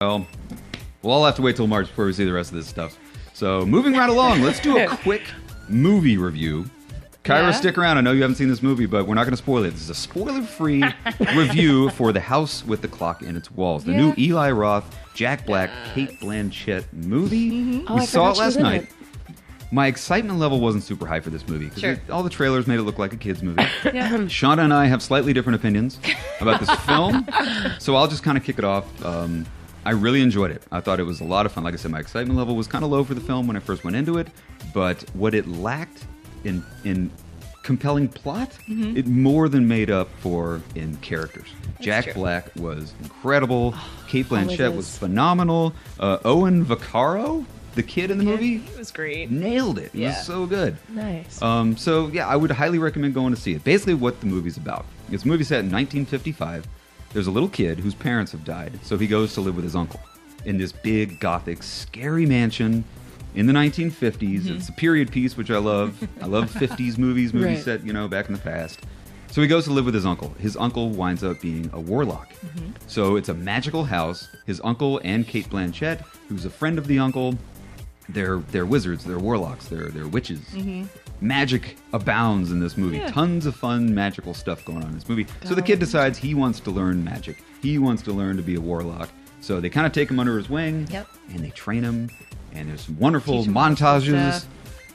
Well, we'll all have to wait till March before we see the rest of this stuff. So, moving right along, let's do a quick movie review. Kyra, stick around. I know you haven't seen this movie, but we're not going to spoil it. This is a spoiler-free review for The House with the Clock in Its Walls, the new Eli Roth, Jack Black, Cate Blanchett movie. Oh, we saw it last night. My excitement level wasn't super high for this movie because all the trailers made it look like a kid's movie. Shauna and I have slightly different opinions about this film, so I'll just kind of kick it off. I really enjoyed it. I thought it was a lot of fun. Like I said, my excitement level was kind of low for the film when I first went into it, but what it lacked in compelling plot, it more than made up for in characters. Jack Black was incredible. Cate Blanchett was phenomenal. Owen Vaccaro, the kid in the movie, he was great. Nailed it. It was so good. Nice. So yeah, I would highly recommend going to see it. Basically, what the movie's about. It's a movie set in 1955. There's a little kid whose parents have died, so he goes to live with his uncle in this big, gothic, scary mansion in the 1950s. It's a period piece, which I love. I love 50s movies set, back in the past. So he goes to live with his uncle. His uncle winds up being a warlock. So it's a magical house. His uncle and Cate Blanchett, who's a friend of the uncle, they're wizards, they're warlocks, they're witches. Magic abounds in this movie. Tons of fun magical stuff going on in this movie. So the kid decides he wants to learn magic. He wants to learn to be a warlock. So they kind of take him under his wing and they train him. And there's some wonderful montages.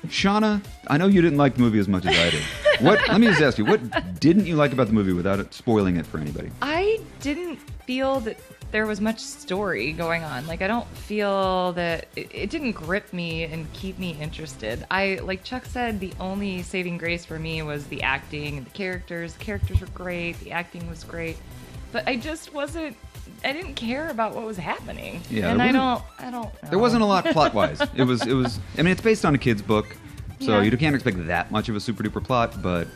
Shauna, I know you didn't like the movie as much as I did. Let me just ask you, what didn't you like about the movie without it spoiling it for anybody? I didn't feel that there was much story going on. Like, I don't feel that it didn't grip me and keep me interested. Like Chuck said, the only saving grace for me was the acting and the characters. The characters were great. The acting was great. But I just I didn't care about what was happening. Yeah, and I don't know. There wasn't a lot plot-wise. It was, I mean, it's based on a kid's book, so you can't expect that much of a super-duper plot, but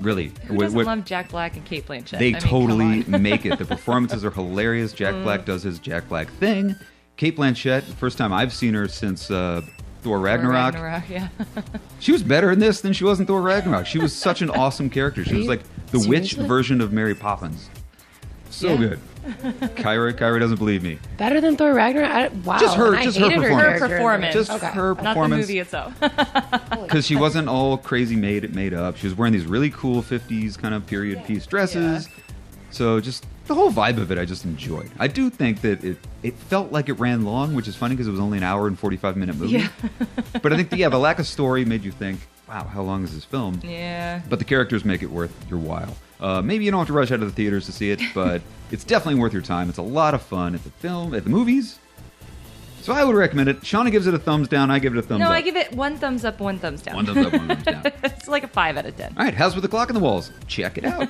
really. Who doesn't love Jack Black and Cate Blanchett? They totally make it. The performances are hilarious. Jack Black does his Jack Black thing. Cate Blanchett, first time I've seen her since Thor Ragnarok. She was better in this than she was in Thor Ragnarok. She was such an awesome character. She was like the witch version of Mary Poppins. So good. Kyra doesn't believe me. Better than Thor Ragnarok? Wow. Just her performance. Just her performance. Not the movie itself. Because she wasn't all crazy made up. She was wearing these really cool 50s kind of period piece dresses. So just the whole vibe of it I just enjoyed. I do think that it felt like it ran long, which is funny because it was only an hour and 45-minute movie. But I think the lack of story made you think, wow, how long is this film? Yeah. But the characters make it worth your while. Maybe you don't have to rush out of the theaters to see it, but it's definitely worth your time. It's a lot of fun at the movies. So I would recommend it. Shauna gives it a thumbs down. I give it a thumbs up. No, I give it 1 thumbs up, 1 thumbs down. 1 thumbs up, 1 thumbs down. It's like a 5 out of 10. All right, House with the Clock in the Walls. Check it out.